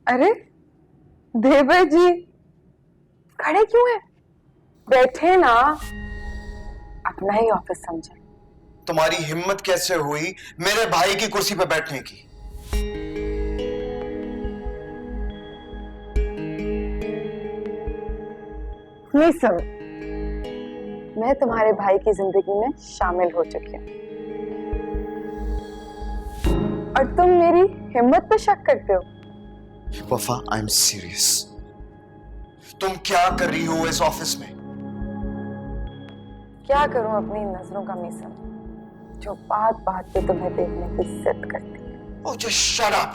अरे देवर जी, खड़े क्यों हैं? बैठे ना, अपना ही ऑफिस समझे। तुम्हारी हिम्मत कैसे हुई मेरे भाई की कुर्सी पर बैठने की? नहीं सर, मैं तुम्हारे भाई की जिंदगी में शामिल हो चुकी हूँ और तुम मेरी हिम्मत पे शक करते हो। वफा, आई एम सीरियस। तुम क्या कर रही हो इस ऑफिस में? क्या करूं अपनी नजरों का मीसम, जो बात बात पे तुम्हें देखने की जिद करती है। Oh just shut up.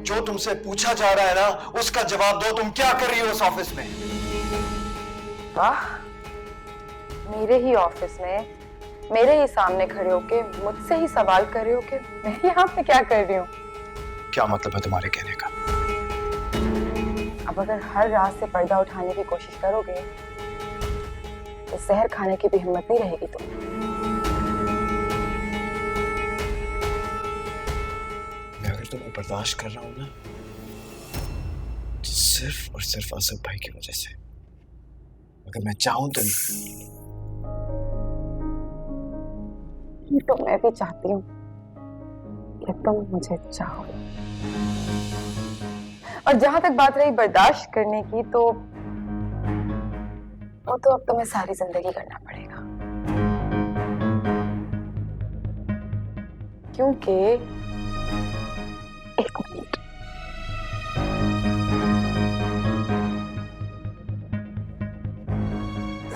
जो तुमसे पूछा जा रहा है ना, उसका जवाब दो। तुम क्या कर रही हो इस ऑफिस में? वाह, मेरे ही ऑफिस में मेरे ही सामने खड़े होके मुझसे ही सवाल कर रहे हो कि मैं यहाँ पे क्या कर रही हूँ। क्या मतलब है तुम्हारे कहने का? अब अगर हर रात से पर्दा उठाने की कोशिश करोगे तो जहर खाने की भी हिम्मत नहीं रहेगी तुम। मैं अगर तुम्हें बर्दाश्त कर रहा हूं ना, तो सिर्फ और सिर्फ आसिफ भाई की वजह से। अगर मैं चाहूं तो नहीं। तो मैं भी चाहती हूँ कि तुम मुझे चाहो। और जहां तक बात रही बर्दाश्त करने की, तो वो तो अब तुम्हें सारी जिंदगी करना पड़ेगा, क्योंकि एक मिनट,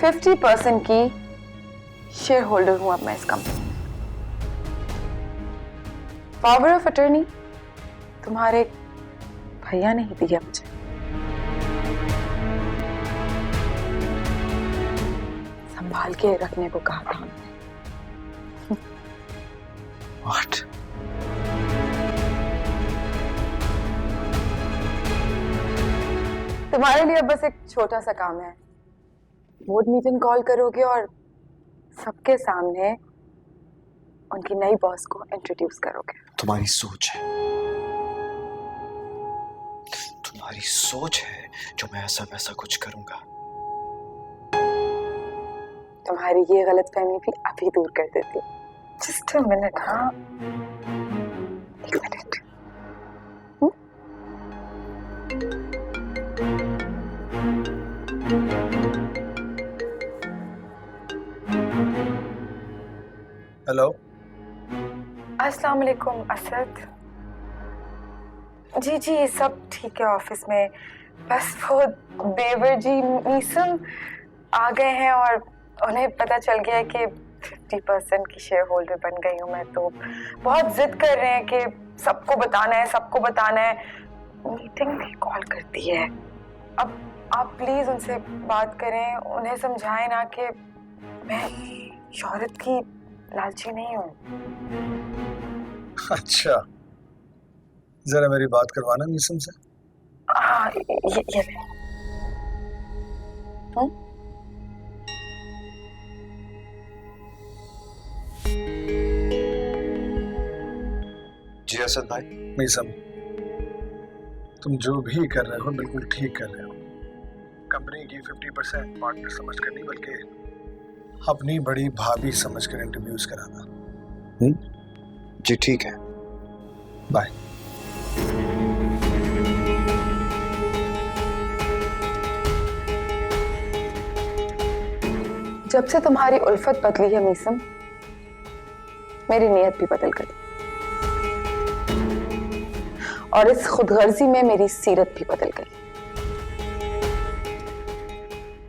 %50 की शेयर होल्डर हूं अब मैं इस कंपनी में। पावर ऑफ अटर्नी तुम्हारे भैया ने ही दिया मुझे। संभाल के रखने को कहा था उन्होंने। What? तुम्हारे लिए बस एक छोटा सा काम है। बोर्ड मीटिंग कॉल करोगे और सबके सामने उनकी नई बॉस को इंट्रोड्यूस करोगे। तुम्हारी सोच है, तुम्हारी सोच है जो मैं ऐसा वैसा कुछ करूंगा। तुम्हारी ये गलतफहमी भी अभी दूर कर देती हूँ। Just a minute. हाँ, एक मिनट। हेलो। अस्सलाम वालेकुम असद जी। जी सब ठीक है ऑफिस में, बस वो देवर जी मीसम आ गए हैं और उन्हें पता चल गया है कि 50% की शेयर होल्डर बन गई हूँ मैं, तो बहुत जिद कर रहे हैं कि सबको बताना है, सबको बताना है। मीटिंग भी कॉल करती है। अब आप प्लीज उनसे बात करें, उन्हें समझाएं ना कि मैं शोहरत की लालची नहीं हूँ। अच्छा, जरा मेरी बात करवाना मीसम से। हाँ, ये जी असद भाई। मीसम, तुम जो भी कर रहे हो बिल्कुल ठीक कर रहे हो। कंपनी की 50% पार्टनर समझ कर नहीं, बल्कि अपनी बड़ी भाभी समझ कर इंटरव्यूज कराना। जी ठीक है, बाय। जब से तुम्हारी उल्फत बदली है मीसम, मेरी नीयत भी बदल गई और इस खुदगर्जी में मेरी सीरत भी बदल गई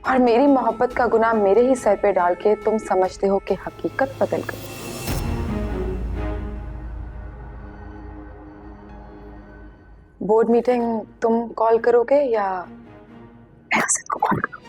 और मेरी मोहब्बत का गुनाह मेरे ही सर पे डाल के तुम समझते हो कि हकीकत बदल गई। बोर्ड मीटिंग तुम कॉल करोगे या मैं असद को कॉल करूं?